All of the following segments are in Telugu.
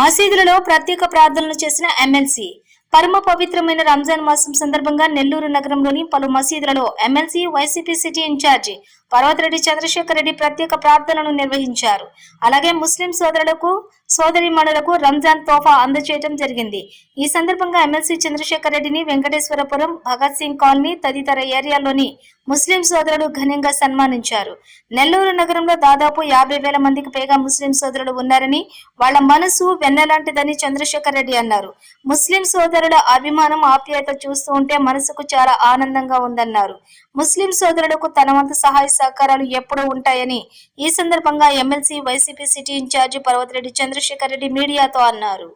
మసీదులలో ప్రత్యేక ప్రార్థనలు చేసిన ఎమ్మెల్సీ. పరమ పవిత్రమైన రంజాన్ మాసం సందర్భంగా నెల్లూరు నగరంలోని పలు మసీదులలో MLC YCP city incharge Parvathareddy Chandrasekhar Reddy ప్రత్యేక ప్రార్థనలు నిర్వహించారు. అలాగే ముస్లిం సోదరులకు సోదరీమణులకు రంజాన్ తోఫా అందజేయడం జరిగింది. ఈ సందర్భంగా ఎమ్మెల్సీ చంద్రశేఖర్ రెడ్డిని వెంకటేశ్వరపురం, భగత్ సింగ్ కాలనీ తదితర ఏరియాల్లోని ముస్లిం సోదరులు ఘనంగా సన్మానించారు. నెల్లూరు నగరంలో దాదాపు 50,000 మందికి పైగా ముస్లిం సోదరులు ఉన్నారని, వాళ్ల మనసు వెన్నలాంటిదని చంద్రశేఖర్ రెడ్డి అన్నారు. ముస్లిం సోదరుల అభిమానం, ఆప్యాయత చూస్తూ ఉంటే మనసుకు చాలా ఆనందంగా ఉందన్నారు. ముస్లిం సోదరులకు తన వంతు సహాయ సహకారాలు ఎప్పుడూ ఉంటాయని ఈ సందర్భంగా MLC YCP city incharge Parvathareddy Chandrasekhar Reddy మీడియాతో అన్నారు.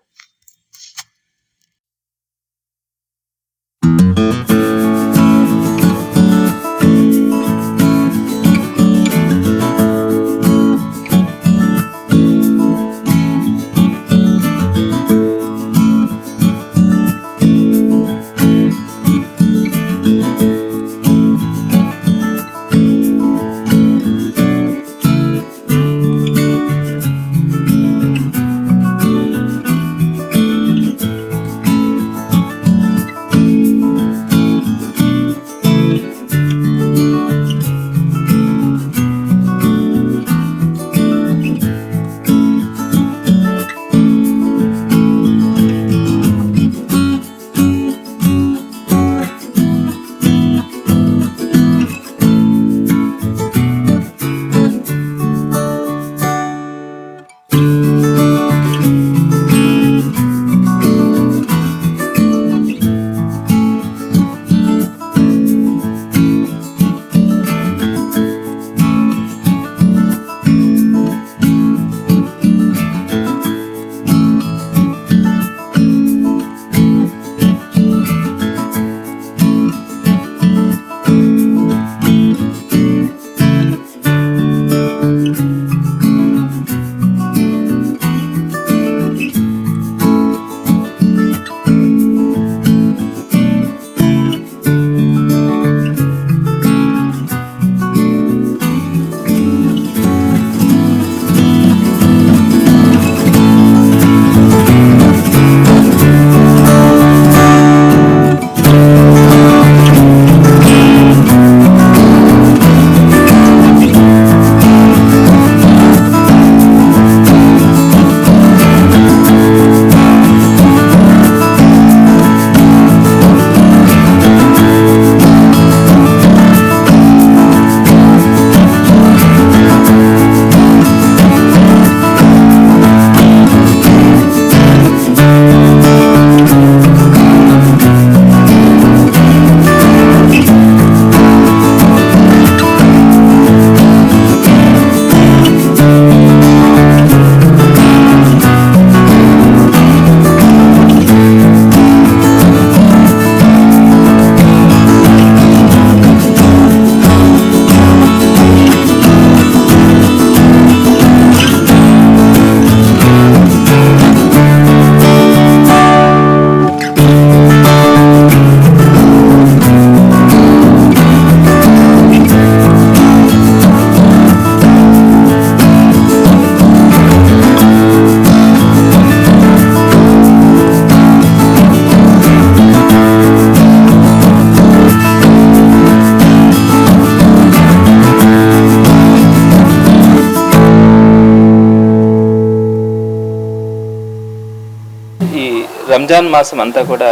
రంజాన్ మాసం అంతా కూడా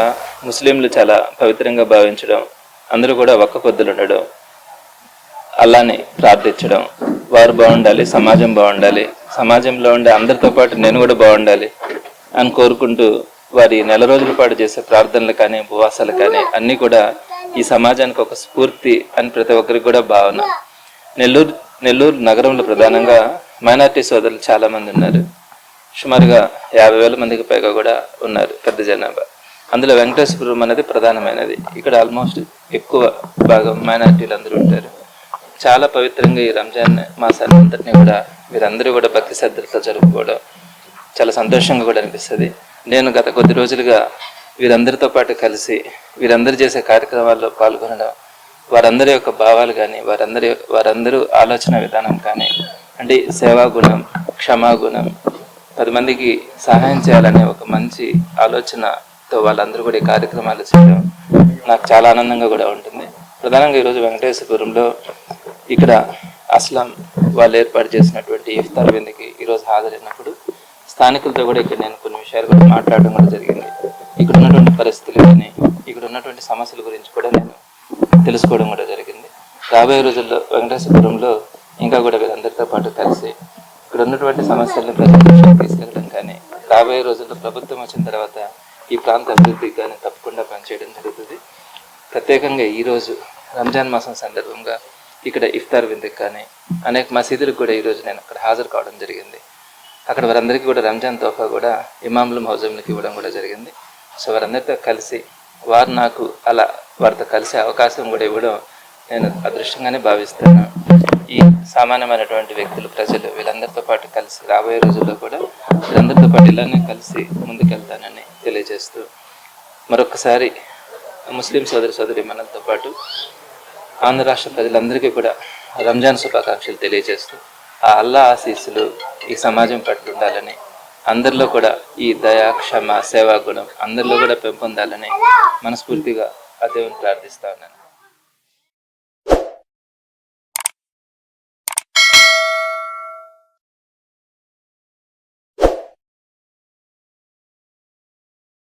ముస్లింలు చాలా పవిత్రంగా భావించడం, అందరూ కూడా ఒక్క పొద్దులు ఉండడం, అల్లాని ప్రార్థించడం, వారు బాగుండాలి, సమాజం బాగుండాలి, సమాజంలో ఉండే అందరితో పాటు నేను కూడా బాగుండాలి అని కోరుకుంటూ వారి నెల రోజుల పాటు చేసే ప్రార్థనలు కానీ, ఉపవాసాలు కానీ అన్నీ కూడా ఈ సమాజానికి ఒక స్ఫూర్తి అని ప్రతి ఒక్కరికి కూడా భావన. నెల్లూరు నగరంలో ప్రధానంగా మైనారిటీ సోదరులు చాలా మంది ఉన్నారు. సుమారుగా 50,000 మందికి పైగా కూడా ఉన్నారు, పెద్ద జనాభా. అందులో వెంకటేశ్వరం అనేది ప్రధానమైనది. ఇక్కడ ఆల్మోస్ట్ ఎక్కువ భాగం మైనారిటీలు అందరూ ఉంటారు. చాలా పవిత్రంగా ఈ రంజాన్ మాసాన్ని అంతటినీ కూడా వీరందరూ కూడా భక్తి శ్రద్ధలతో జరుపుకోవడం చాలా సంతోషంగా కూడా అనిపిస్తుంది. నేను గత కొద్ది రోజులుగా వీరందరితో పాటు కలిసి వీరందరూ చేసే కార్యక్రమాల్లో పాల్గొనడం, వారందరి యొక్క భావాలు కానీ, వారందరూ ఆలోచన విధానం కానీ, అంటే సేవాగుణం, క్షమాగుణం, 10 మందికి సహాయం చేయాలనే ఒక మంచి ఆలోచనతో వాళ్ళందరూ కూడా ఈ కార్యక్రమాలు చేయడం నాకు చాలా ఆనందంగా కూడా ఉంటుంది. ప్రధానంగా ఈరోజు వెంకటేశ్వరపురంలో ఇక్కడ అస్లాం వాళ్ళు ఏర్పాటు చేసినటువంటి ఇఫ్తార్ విందుకి ఈరోజు హాజరైనప్పుడు స్థానికులతో కూడా ఇక్కడ నేను కొన్ని విషయాలు కూడా మాట్లాడడం కూడా జరిగింది. ఇక్కడ ఉన్నటువంటి పరిస్థితులు కానీ ఇక్కడ ఉన్నటువంటి సమస్యల గురించి కూడా నేను తెలుసుకోవడం కూడా జరిగింది. రాబోయే రోజుల్లో వెంకటేశ్వరపురంలో ఇంకా కూడా వీళ్ళందరితో పాటు కలిసి ఇక్కడ ఉన్నటువంటి సమస్యలను ప్రజల దృష్టికి తీసుకెళ్ళడం కానీ రాబోయే రోజుల్లో ప్రభుత్వం వచ్చిన తర్వాత ఈ ప్రాంత అభివృద్ధికి కానీ తప్పకుండా పనిచేయడం జరుగుతుంది. ప్రత్యేకంగా ఈరోజు రంజాన్ మాసం సందర్భంగా ఇక్కడ ఇఫ్తార్ విందుకు కానీ అనేక మసీదులకు కూడా ఈరోజు నేను అక్కడ హాజరు కావడం జరిగింది. అక్కడ వారందరికీ కూడా రంజాన్ తోఫా కూడా ఇమాములు మౌజంలకు ఇవ్వడం కూడా జరిగింది. సో వారందరితో కలిసి వారు నాకు అలా వారితో కలిసే అవకాశం కూడా ఇవ్వడం నేను అదృష్టంగానే భావిస్తాను. ఈ సామాన్యమైనటువంటి వ్యక్తులు, ప్రజలు వీళ్ళందరితో పాటు కలిసి రాబోయే రోజుల్లో కూడా వీళ్ళందరితో పాటు ఇలానే కలిసి ముందుకెళ్తానని తెలియజేస్తూ మరొకసారి ముస్లిం సోదరి మనలతో పాటు ఆంధ్ర రాష్ట్ర ప్రజలందరికీ కూడా రంజాన్ శుభాకాంక్షలు తెలియజేస్తూ ఆ అల్లా ఆశీస్సులు ఈ సమాజం పట్ల ఉండాలని, అందరిలో కూడా ఈ దయా, క్షమ, సేవా గుణం అందరిలో కూడా పెంపొందాలని మనస్ఫూర్తిగా ఆ దేవుని ప్రార్థిస్తా ఉన్నాను.